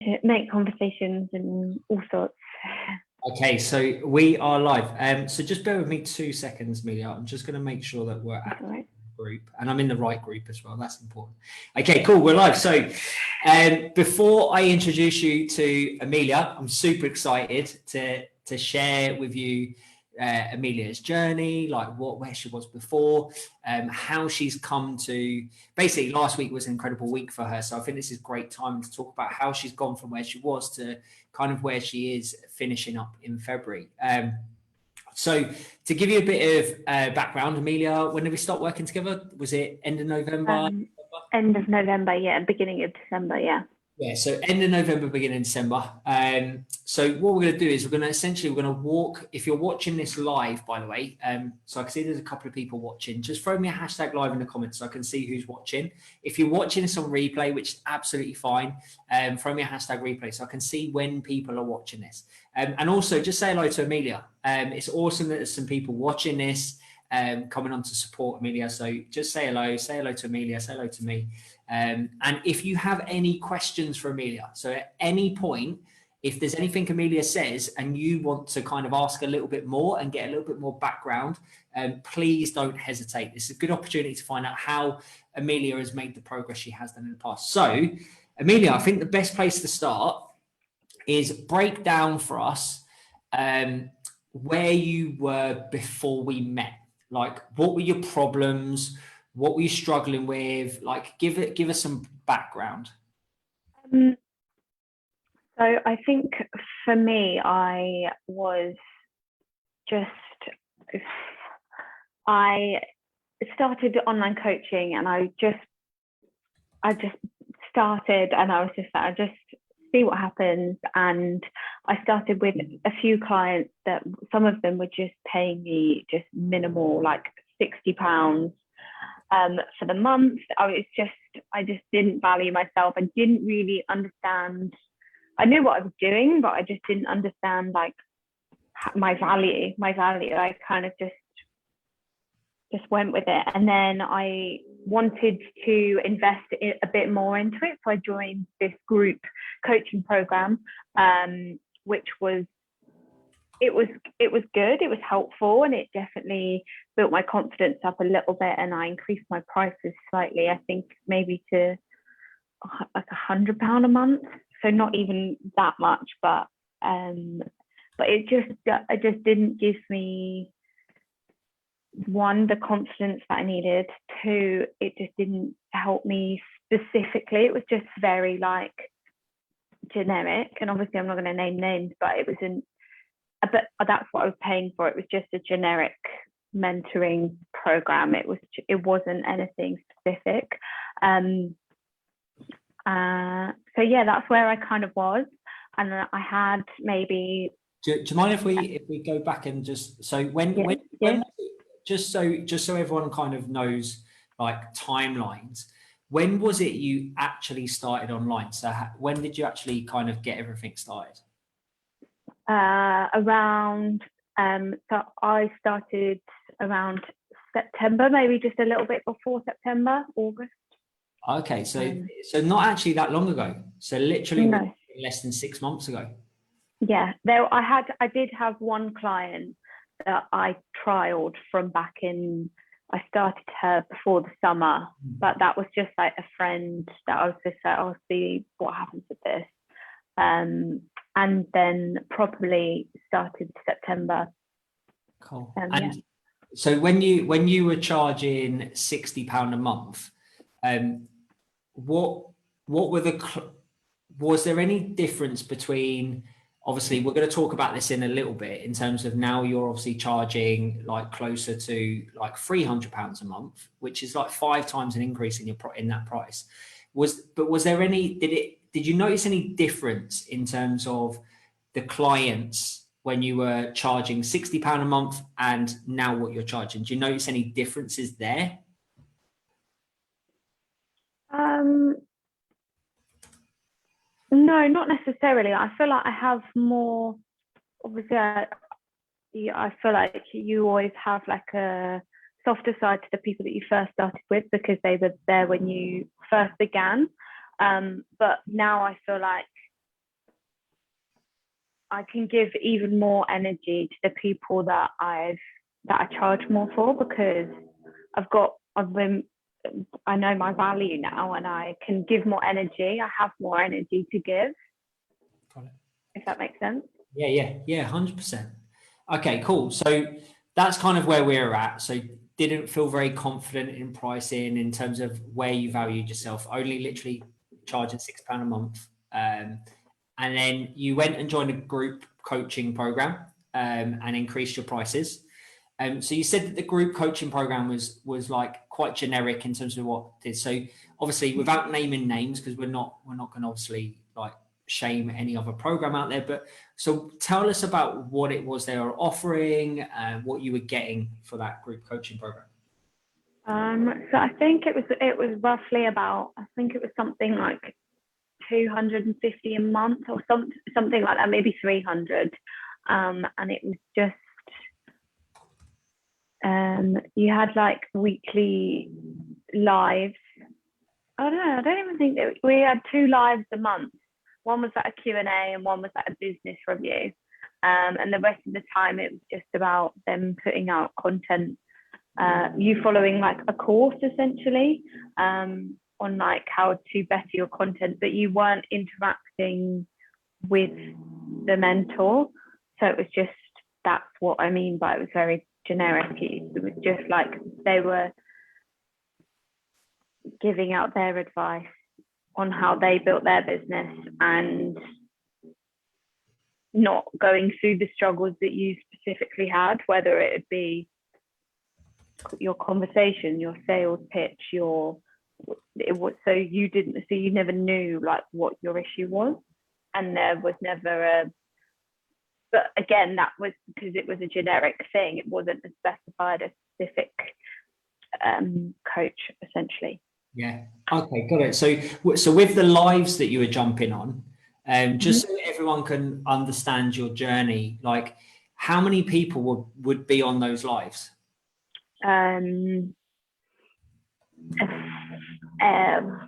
to make conversations and all sorts. Okay, so we are live. So just bear with me 2 seconds, Amelia. I'm just going to make sure that we're at the group, and I'm in the right group as well. That's important. Okay, cool. We're live. So before I introduce you to Amelia, I'm super excited to share with you Amelia's journey, like where she was before, how she's come to. Basically, last week was an incredible week for her, so I think this is a great time to talk about how she's gone from where she was to kind of where she is finishing up in February. So to give you a bit of background, Amelia, when did we start working together? Was it end of November? End of November, yeah, beginning of December, yeah. Yeah, so end of November, beginning of December. So what we're going to do is we're going to walk, if you're watching this live, by the way, so I can see there's a couple of people watching, just throw me a hashtag live in the comments so I can see who's watching. If you're watching this on replay, which is absolutely fine, throw me a hashtag replay so I can see when people are watching this. And also just say hello to Amelia. It's awesome that there's some people watching this, coming on to support Amelia. So just say hello to Amelia, say hello to me. And if you have any questions for Amelia, so at any point, if there's anything Amelia says and you want to kind of ask a little bit more and get a little bit more background, please don't hesitate. This is a good opportunity to find out how Amelia has made the progress she has done in the past. So, Amelia, I think the best place to start is break down for us where you were before we met. Like, what were your problems? What were you struggling with? Like, give us some background. So I think for me, I started online coaching, and I just started, and I was just like, I just see what happens. And I started with a few clients that some of them were just paying me just minimal, like £60 for the month. I just didn't value myself. I didn't really understand. I knew what I was doing, but I just didn't understand like my value. I kind of just went with it. And then I wanted to invest a bit more into it. So I joined this group coaching program, which was good. It was helpful, and it definitely built my confidence up a little bit. And I increased my prices slightly, I think maybe to like £100 a month. So not even that it just didn't give me, one, the confidence that I needed. Two, it just didn't help me specifically. It was just very like generic. And obviously I'm not going to name names, but but that's what I was paying for. It was just a generic mentoring program. It wasn't anything specific. So yeah, that's where I kind of was. And I had maybe. Do you mind if we go back and just when just so everyone kind of knows like timelines, when was it you actually started online? So when did you actually kind of get everything started? Around so I started around September, maybe just a little bit before September, August. Okay, so not actually that long ago. So literally less than 6 months ago. Yeah, I did have one client that I trialed from back in. I started her before the summer, but that was just like a friend that I was just like, I'll see what happens with this. And then properly started September. Cool. And so when you were charging £60 a month, what were was there any difference between? Obviously, we're going to talk about this in a little bit in terms of now you're obviously charging like closer to like £300 a month, which is like 5 times an increase in that price. Was there any? Did you notice any difference in terms of the clients when you were charging £60 a month and now what you're charging? Do you notice any differences there? No, not necessarily. I feel like I have more. Obviously, I feel like you always have like a softer side to the people that you first started with because they were there when you first began. But now I feel like I can give even more energy to the people that I charge more for, because I know my value now, and I can give more energy. I have more energy to give. Got it. If that makes sense. Yeah, 100%. Okay, cool. So that's kind of where we're at. So didn't feel very confident in pricing in terms of where you valued yourself, only literally charging £6 a month. And then you went and joined a group coaching program and increased your prices. So you said that the group coaching program was like quite generic in terms of what it did. So obviously, without naming names, because we're not going to obviously like shame any other program out there. But so tell us about what it was they were offering, what you were getting for that group coaching program. So I think it was roughly about, I think it was something like 250 a month or something like that, maybe 300. And it was just, you had like weekly lives. I don't even think that we had 2 lives a month. One was like a Q&A and one was like a business review. And the rest of the time it was just about them putting out content, you following like a course essentially, on like how to better your content, but you weren't interacting with the mentor. So it was just, that's what I mean by it was very generic. It was just like they were giving out their advice on how they built their business and not going through the struggles that you specifically had, whether it would be your conversation, your sales pitch, so you never knew like what your issue was, and there was never but again, that was because it was a generic thing. It wasn't specified a specific coach essentially. Yeah. Okay, got it. So with the lives that you were jumping on, just so everyone can understand your journey, like how many people would be on those lives?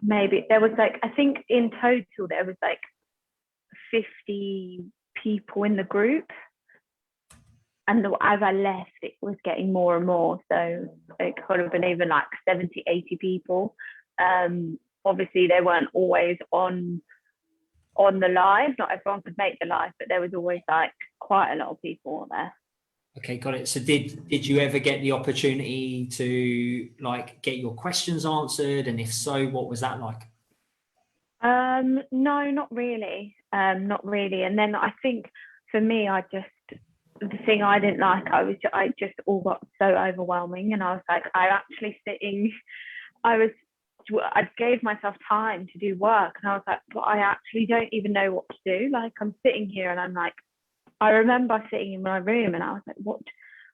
Maybe there was like, I think in total there was like 50 people in the group, and as I left it was getting more and more, so it could have been even like 70, 80 people. Obviously they weren't always on the live, not everyone could make the live, but there was always like quite a lot of people there. Okay, got it. So did you ever get the opportunity to like get your questions answered, and if so, what was that like? No, not really. And then I think for me, the thing I didn't like, I just all got so overwhelming, and I was like, I gave myself time to do work, and I was like, but I actually don't even know what to do. Like I'm sitting here and I'm like, I remember sitting in my room and I was like, what?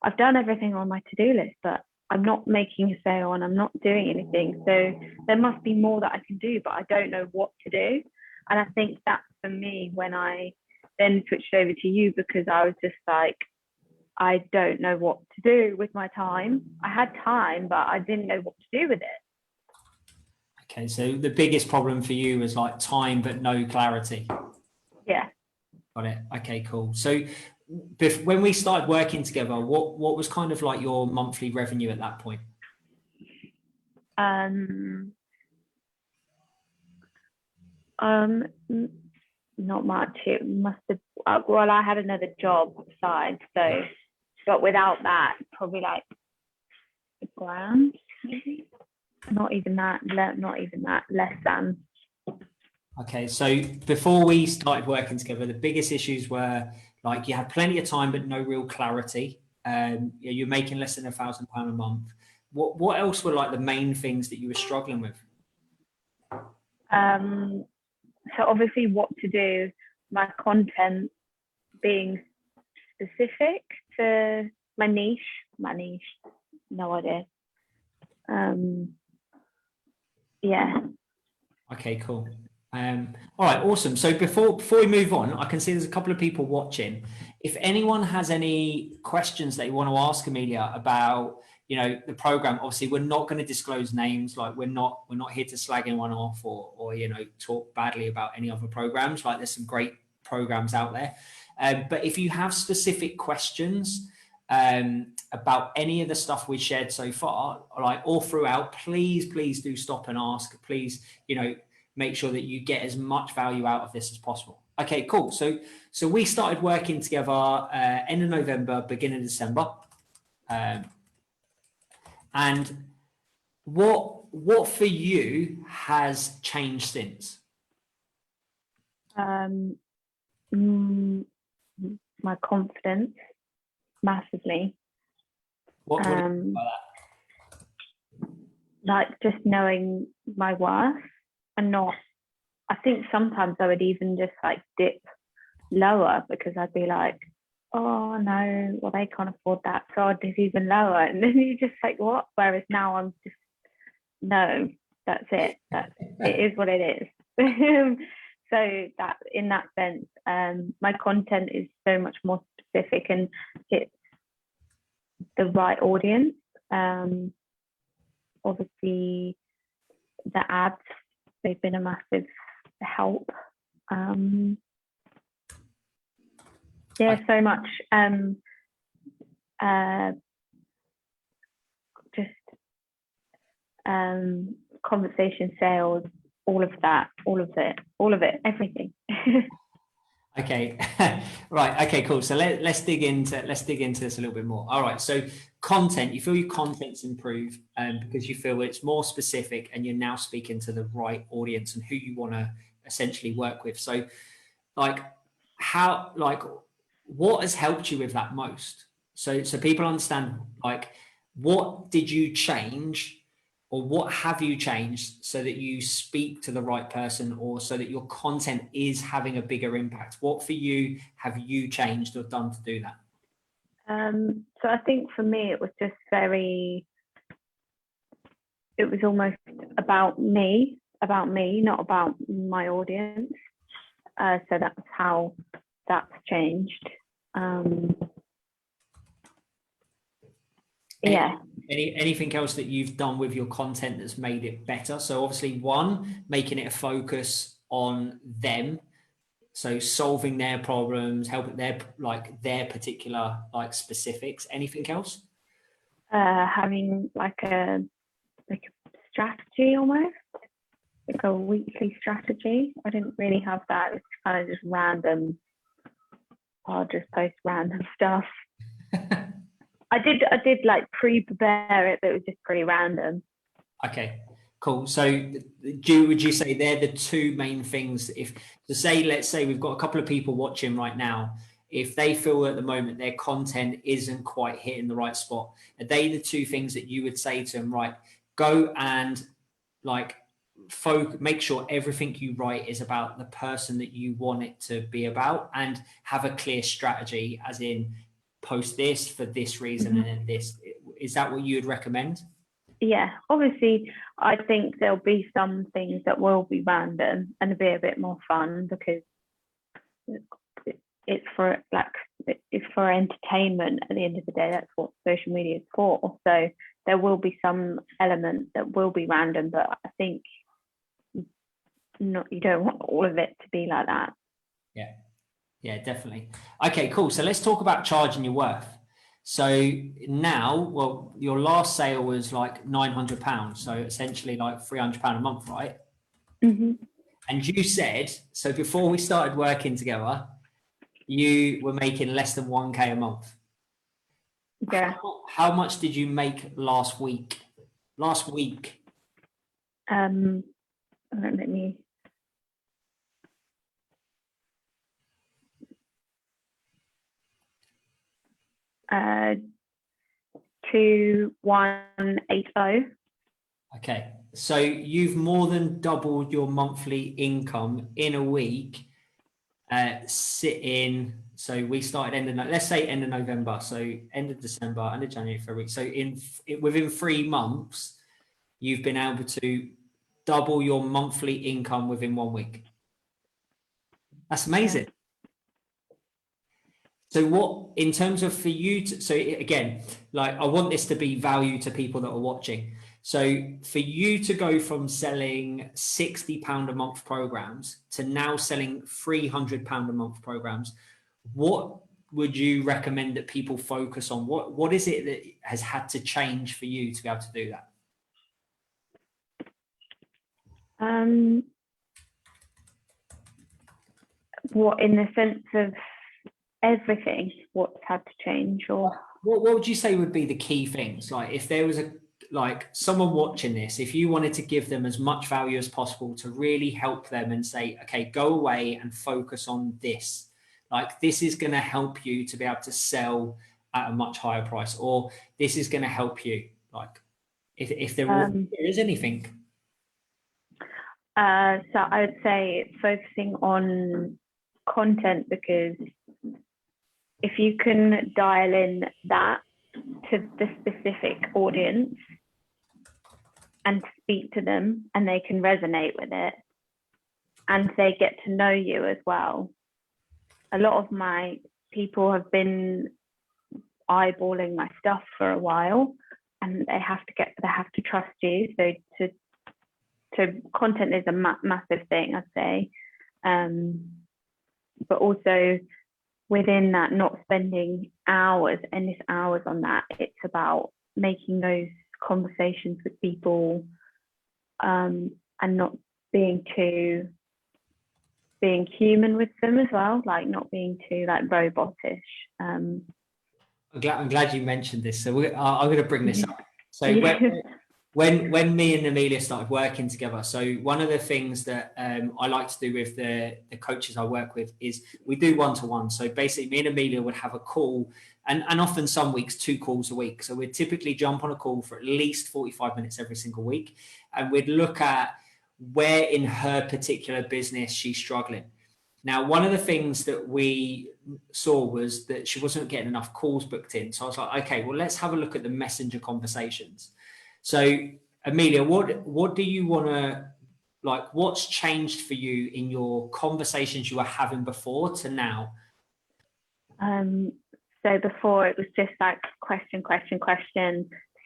I've done everything on my to-do list, but I'm not making a sale and I'm not doing anything. So there must be more that I can do, but I don't know what to do. And I think that's for me when I then switched over to you, because I was just like, I don't know what to do with my time. I had time, but I didn't know what to do with it. Okay, so the biggest problem for you was like time, but no clarity. Yeah. Got it. Okay, cool. So when we started working together, what was kind of like your monthly revenue at that point? Not much. It must have, well, I had another job side, so, but without that, probably like £1,000, maybe. Not even that, less than. Okay, so before we started working together, the biggest issues were like you had plenty of time but no real clarity. You're making less than £1,000 a month. What else were like the main things that you were struggling with? So obviously what to do, my content being specific to my niche, no idea. Yeah. Okay, cool. All right, awesome. So before we move on, I can see there's a couple of people watching. If anyone has any questions they want to ask Amelia about, the program, obviously we're not going to disclose names. Like we're not here to slag anyone off or talk badly about any other programs. Like there's some great programs out there. But if you have specific questions about any of the stuff we shared so far, like all throughout, please do stop and ask. Please, make sure that you get as much value out of this as possible. Okay, cool. So we started working together end of November, beginning of December. And what for you has changed since? My confidence massively. What do you mean by that? Like just knowing my worth and not, I think sometimes I would even just like dip lower because I'd be like, oh no, well they can't afford that, so I'll dip even lower. And then you just like, what? Whereas now I'm just, no, that's it. It is what it is. So that in that sense, my content is so much more specific and it's the right audience. Obviously the ads, they've been a massive help. So much conversation sales, all of it, everything. Okay. Right. Okay, cool. So let's dig into this a little bit more. All right. So content, you feel your content's improved because you feel it's more specific and you're now speaking to the right audience and who you want to essentially work with. So what has helped you with that most? So people understand, like, what did you change or what have you changed so that you speak to the right person or so that your content is having a bigger impact? What for you have you changed or done to do that? So I think for me, it was just it was almost about me, not about my audience. So that's how that's changed. Yeah. Anything else that you've done with your content that's made it better? So obviously, one, making it a focus on them, so solving their problems, helping their particular specifics. Anything else? Having like a strategy almost, like a weekly strategy. I didn't really have that. It's kind of just random. I'll just post random stuff. I did like pre-prepare it, but it was just pretty random. Okay, cool. So would you say they're the two main things? Let's say we've got a couple of people watching right now. If they feel at the moment their content isn't quite hitting the right spot, are they the two things that you would say to them, right, go and make sure everything you write is about the person that you want it to be about and have a clear strategy, as in post this for this reason and then this? Is that what you would recommend? Yeah, obviously I think there'll be some things that will be random and be a bit more fun because it's for entertainment at the end of the day. That's what social media is for. So there will be some element that will be random, but I think you don't want all of it to be like that. Yeah, definitely. Okay, cool. So let's talk about charging your worth. So now, well, your last sale was like £900, so essentially like £300 a month, right? Mm-hmm. And you said, so before we started working together, you were making less than 1K a month. Yeah. How much did you make last week? Let me. 2180. Okay, so you've more than doubled your monthly income in a week. So we started let's say end of November, so end of December, end of January, February. So within 3 months, you've been able to double your monthly income within 1 week. That's amazing. Yeah. So what, in terms of for you to, so again, I want this to be value to people that are watching. So for you to go from selling £60 a month programs to now selling £300 a month programs, what would you recommend that people focus on? What is it that has had to change for you to be able to do that? What, in the sense of everything, what's had to change, or what would you say would be the key things? Like if there was someone watching this, if you wanted to give them as much value as possible to really help them and say, okay, go away and focus on this. Like this is going to help you to be able to sell at a much higher price, or this is going to help you. Like if there is anything. So I would say it's focusing on content, because if you can dial in that to the specific audience and speak to them, and they can resonate with it and they get to know you as well. A lot of my people have been eyeballing my stuff for a while, and they have to trust you. So content is a massive thing, I'd say. But also within that, not spending endless hours on that. It's about making those conversations with people, and not being human with them as well, like not being too like robotish. I'm glad you mentioned this. So I'm going to bring this up. So yeah. when me and Amelia started working together, so one of the things that I like to do with the coaches I work with is we do one-to-one. So basically me and Amelia would have a call, and often some weeks 2 calls a week. So we'd typically jump on a call for at least 45 minutes every single week, and we'd look at where in her particular business she's struggling. Now, one of the things that we saw was that she wasn't getting enough calls booked in. So I was like, okay, well, let's have a look at the messenger conversations. So, Amelia, what do you want to, like, what's changed for you in your conversations you were having before to now? So before it was just like question,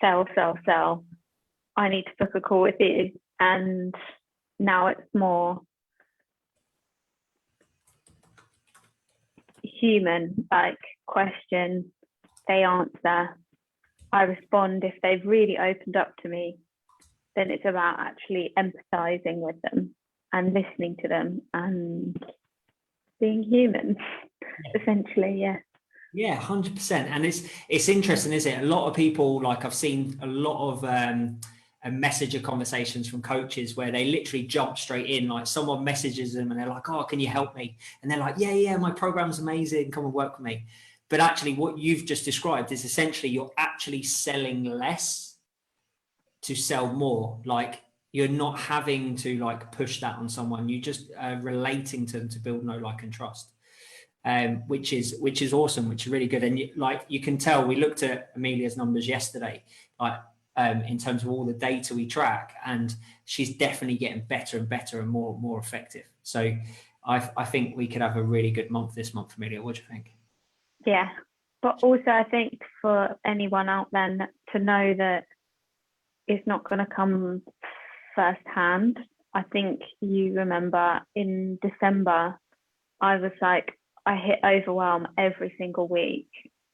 sell. I need to book a call with you. And now it's more human, like question, they answer, I respond. If they've really opened up to me, then it's about actually empathizing with them and listening to them and being human, essentially. Yeah, 100%. And it's interesting, isn't it? A lot of people, like I've seen a lot of messenger conversations from coaches where they literally jump straight in, like someone messages them and they're like, oh, can you help me? And they're like, yeah, my program's amazing, come and work with me. But actually what you've just described is essentially you're actually selling less to sell more. Like you're not having to like push that on someone, you just relating to them to build know, like, and trust. Which is awesome, which is really good. And you can tell, we looked at Amelia's numbers yesterday, like in terms of all the data we track, and she's definitely getting better and better and more effective. So I think we could have a really good month this month, Amelia. What do you think? Yeah, but also I think for anyone out there to know that it's not going to come firsthand. I think you remember in December, I was like, I hit overwhelm every single week.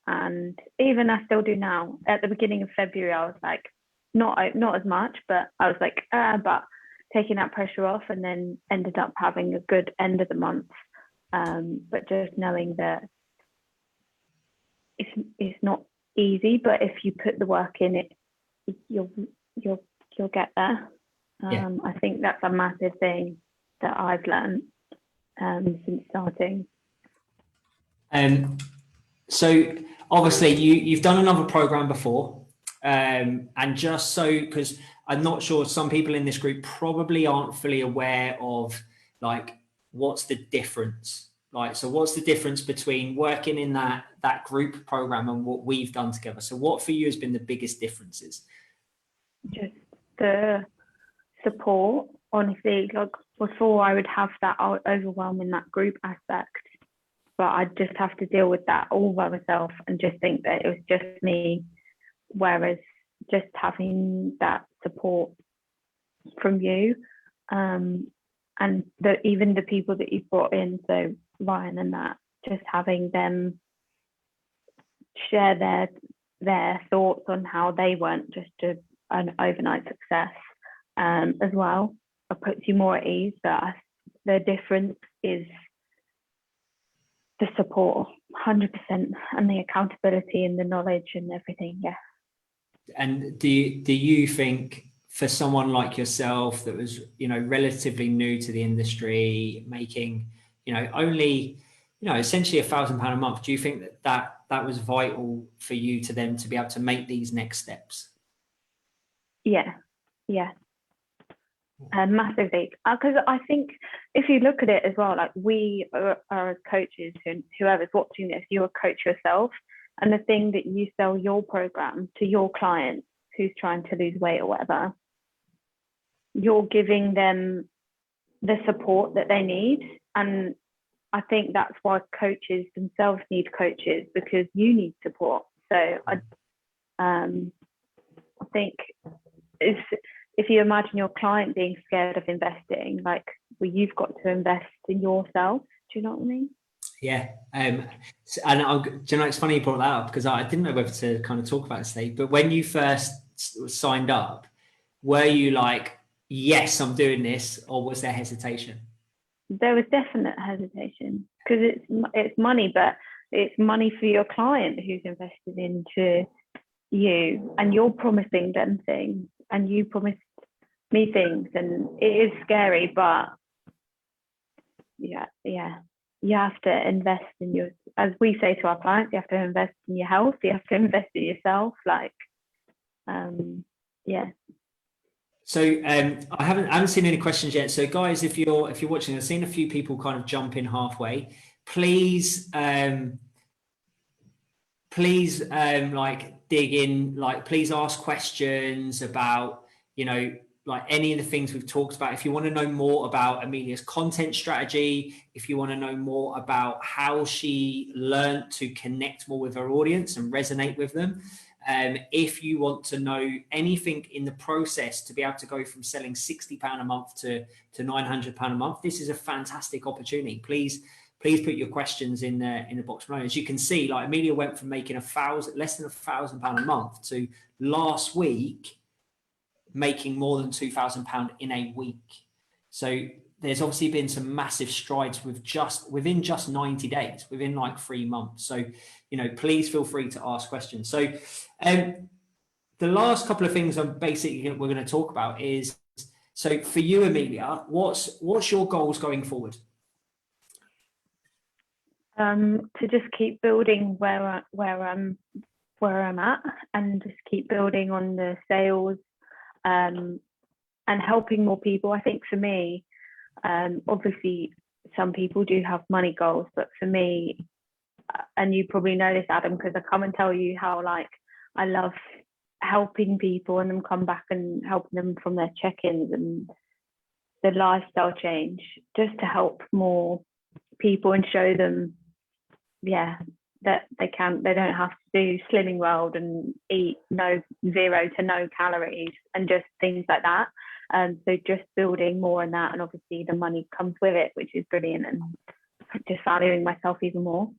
And even I still do now. At the beginning of February, I was like, not as much, but I was like, but taking that pressure off, and then ended up having a good end of the month. But just knowing that it's not easy, but if you put the work in it, you'll get there. Yeah. I think that's a massive thing that I've learned since starting. So obviously you've done another program before, and just so, because I'm not sure, some people in this group probably aren't fully aware of like what's the difference. Like, so what's the difference between working in that group program and what we've done together? So what for you has been the biggest differences? Just the support, honestly. Like before, I would have that overwhelm in that group aspect, but I'd just have to deal with that all by myself and just think that it was just me. Whereas just having that support from you, and even the people that you've brought in, so Ryan and that, just having them share their thoughts on how they weren't just an overnight success as well. It puts you more at ease, but the difference is the support, 100%, and the accountability and the knowledge and everything. Yeah. And do you think, for someone like yourself that was, relatively new to the industry, making, only, essentially £1,000 a month, do you think that was vital for you to them to be able to make these next steps? Yeah. Massively, because I think if you look at it as well, like we are coaches, and whoever's watching this, you're a coach yourself, and the thing that you sell your program to your clients who's trying to lose weight or whatever, you're giving them the support that they need. And I think that's why coaches themselves need coaches, because you need support. So I think if you imagine your client being scared of investing, like, well, you've got to invest in yourself. Do you know what I mean? Yeah. And it's funny you brought that up, because I didn't know whether to kind of talk about this today, but when you first signed up, were you like, yes, I'm doing this, or was there hesitation? There was definite hesitation, because it's money, but it's money for your client who's invested into you, and you're promising them things, and you promised me things, and it is scary, but yeah, you have to invest in your, as we say to our clients, you have to invest in your health, you have to invest in yourself, yeah. So I haven't seen any questions yet. So guys, if you're watching, I've seen a few people kind of jump in halfway. Please like dig in, like please ask questions about, like any of the things we've talked about. If you want to know more about Amelia's content strategy, if you want to know more about how she learned to connect more with her audience and resonate with them, if you want to know anything in the process to be able to go from selling £60 a month to £900 a month, this is a fantastic opportunity. Please put your questions in the box below. As you can see, like, Amelia went from making less than £1,000 a month to last week making more than £2,000 in a week. So there's obviously been some massive strides within just 90 days, within like 3 months. So, please feel free to ask questions. So the last couple of things we're going to talk about is, so for you, Amelia, what's your goals going forward? To just keep building where I'm at, and just keep building on the sales, and helping more people. I think for me, obviously some people do have money goals, but for me, and you probably know this, Adam, because I come and tell you how, like, I love helping people and them come back and helping them from their check-ins and the lifestyle change, just to help more people and show them, that they don't have to do Slimming World and eat 0 to no calories and just things like that. So just building more on that, and obviously the money comes with it, which is brilliant, and just valuing myself even more.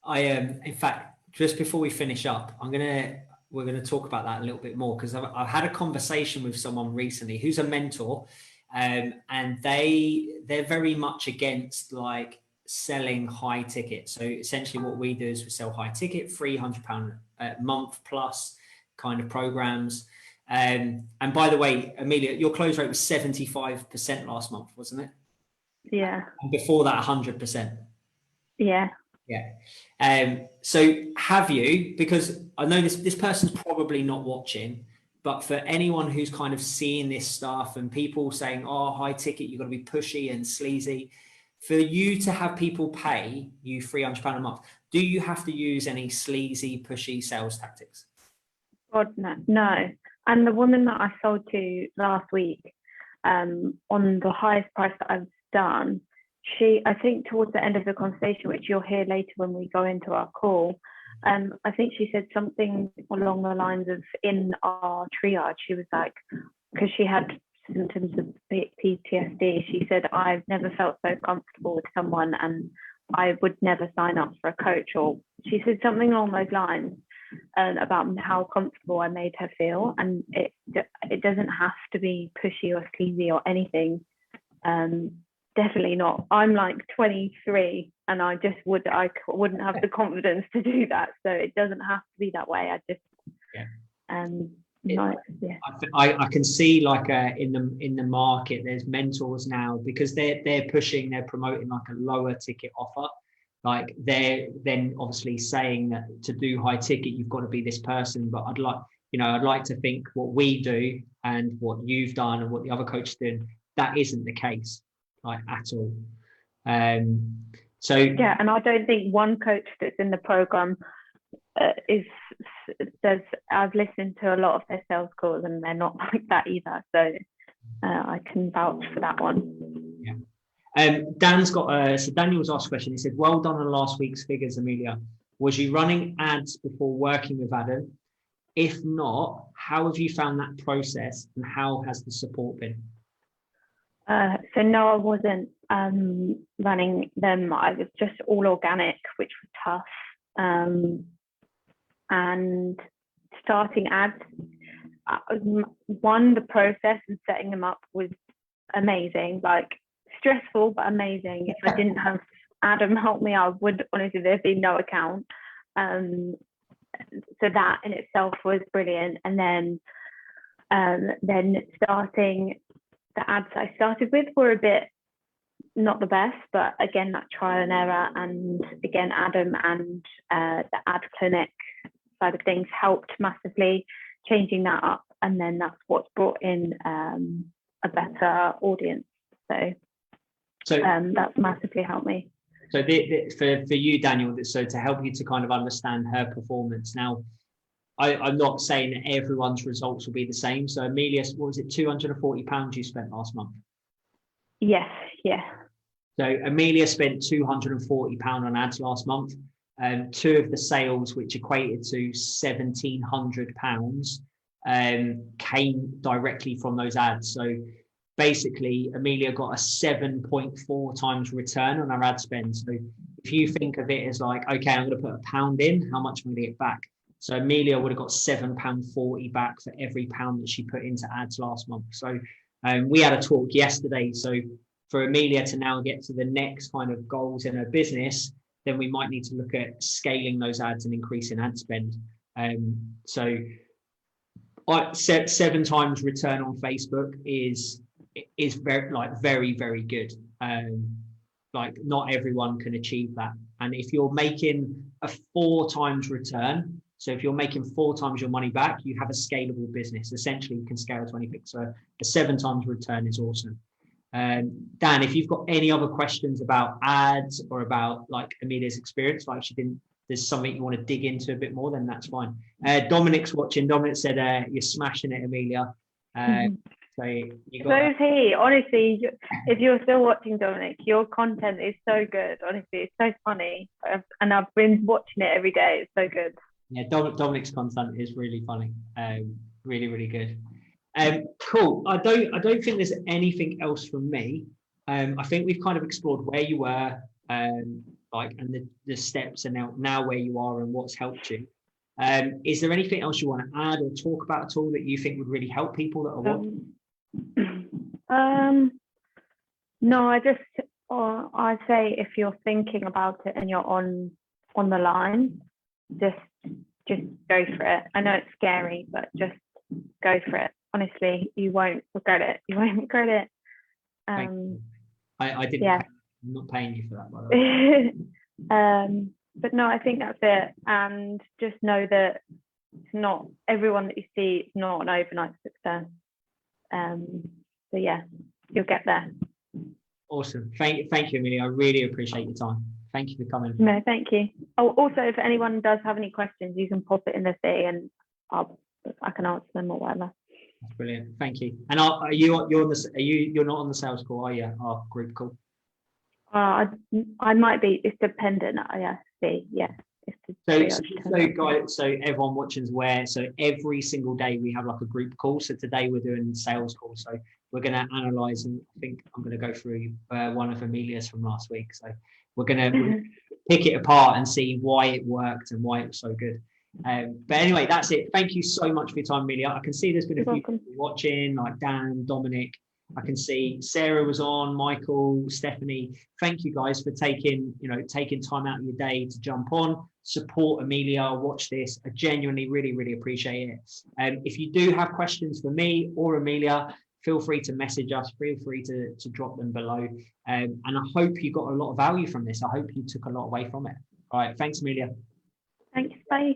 In fact, just before we finish up, we're gonna talk about that a little bit more, because I've had a conversation with someone recently who's a mentor, and they're very much against like selling high ticket. So essentially what we do is we sell high ticket, £300 a month plus kind of programs. And by the way, Amelia, your close rate was 75% last month, wasn't it? Yeah. And before that, 100%. Yeah. So have you, because I know this person's probably not watching, but for anyone who's kind of seeing this stuff and people saying, oh, high ticket, you've got to be pushy and sleazy, for you to have people pay you £300 a month, do you have to use any sleazy, pushy sales tactics? God, no. And the woman that I sold to last week, on the highest price that I've done, I think towards the end of the conversation, which you'll hear later when we go into our call, I think she said something along the lines of, in our triage, she was like, because she had symptoms of PTSD, she said, I've never felt so comfortable with someone, and I would never sign up for a coach. Or she said something along those lines about how comfortable I made her feel, and it doesn't have to be pushy or sleazy or anything. Definitely not. I'm like 23 and I wouldn't have the confidence to do that. So it doesn't have to be that way. I just I can see like in the market there's mentors now, because they're promoting like a lower ticket offer. Like they're then obviously saying that to do high ticket you've got to be this person, but I'd like to think what we do and what you've done and what the other coaches do, that isn't the case, like at all. So yeah, and I don't think one coach that's in the program says, I've listened to a lot of their sales calls and they're not like that either. So I can vouch for that one. Yeah. Dan's got so Daniel's asked a question. He said, well done on last week's figures, Amelia. Was you running ads before working with Adam? If not, how have you found that process and how has the support been? So no, I wasn't running them. I was just all organic, which was tough. And starting ads, the process and setting them up was amazing, like stressful, but amazing. If I didn't have Adam help me, I would honestly, there'd be no account. So that in itself was brilliant. And then starting the ads I started with were a bit not the best, but again, that trial and error, and again, Adam and the ad clinic side of things helped massively, changing that up, and then that's what's brought in a better audience. So that's massively helped me. So for you, Daniel, so to help you to kind of understand her performance. Now, I'm not saying that everyone's results will be the same. So Amelia, what was it, £240 you spent last month? Yes, yeah. So Amelia spent £240 on ads last month. Two of the sales, which equated to £1,700, came directly from those ads. So basically, Amelia got a 7.4 times return on her ad spend. So if you think of it as like, okay, I'm going to put £1 in, how much am I going to get back? So Amelia would have got £7.40 back for every pound that she put into ads last month. So we had a talk yesterday. So for Amelia to now get to the next kind of goals in her business, then we might need to look at scaling those ads and increasing ad spend. So 7 times return on Facebook is very, very good. Like not everyone can achieve that. And if you're making a 4 times return, so if you're making 4 times your money back, you have a scalable business. Essentially, you can scale to anything. So a 7 times return is awesome. Dan, if you've got any other questions about ads or about like Amelia's experience, like there's something you want to dig into a bit more, then that's fine. Dominic's watching. Dominic said, you're smashing it, Amelia. So is he. Honestly, if you're still watching, Dominic, your content is so good. Honestly, it's so funny. And I've been watching it every day. It's so good. Yeah, Dominic's content is really funny. Really, really good. Cool. I don't think there's anything else from me. I think we've kind of explored where you were, and the steps, and now where you are and what's helped you. Is there anything else you want to add or talk about at all that you think would really help people that are watching? No, I say if you're thinking about it and you're on the line, just go for it. I know it's scary, but just go for it. Honestly, you won't regret it. You won't regret it. I didn't. Yeah. I'm not paying you for that, by the way. But no, I think that's it. And just know that it's not everyone that you see. It's not an overnight success. So yeah, you'll get there. Awesome. Thank you, Amelia. I really appreciate your time. Thank you for coming. No, thank you. Oh, also, if anyone does have any questions, you can pop it in the thing, and I can answer them or whatever. That's brilliant. Thank you. And you're not on the sales call, are you? Our group call. I might be. It's dependent. Yeah. So everyone watching is aware. So every single day we have like a group call. So today we're doing sales call. So we're going to analyze, and I think I'm going to go through one of Amelia's from last week. So we're going to pick it apart and see why it worked and why it was so good. But anyway, that's it. Thank you so much for your time, Amelia. I can see there's been a few people watching, like Dan, Dominic. I can see Sarah was on, Michael, Stephanie. Thank you guys for taking time out of your day to jump on, support Amelia, watch this. I genuinely really appreciate it. If you do have questions for me or Amelia, feel free to message us, feel free to drop them below. And I hope you got a lot of value from this. I hope you took a lot away from it. All right, thanks, Amelia. Thanks, bye.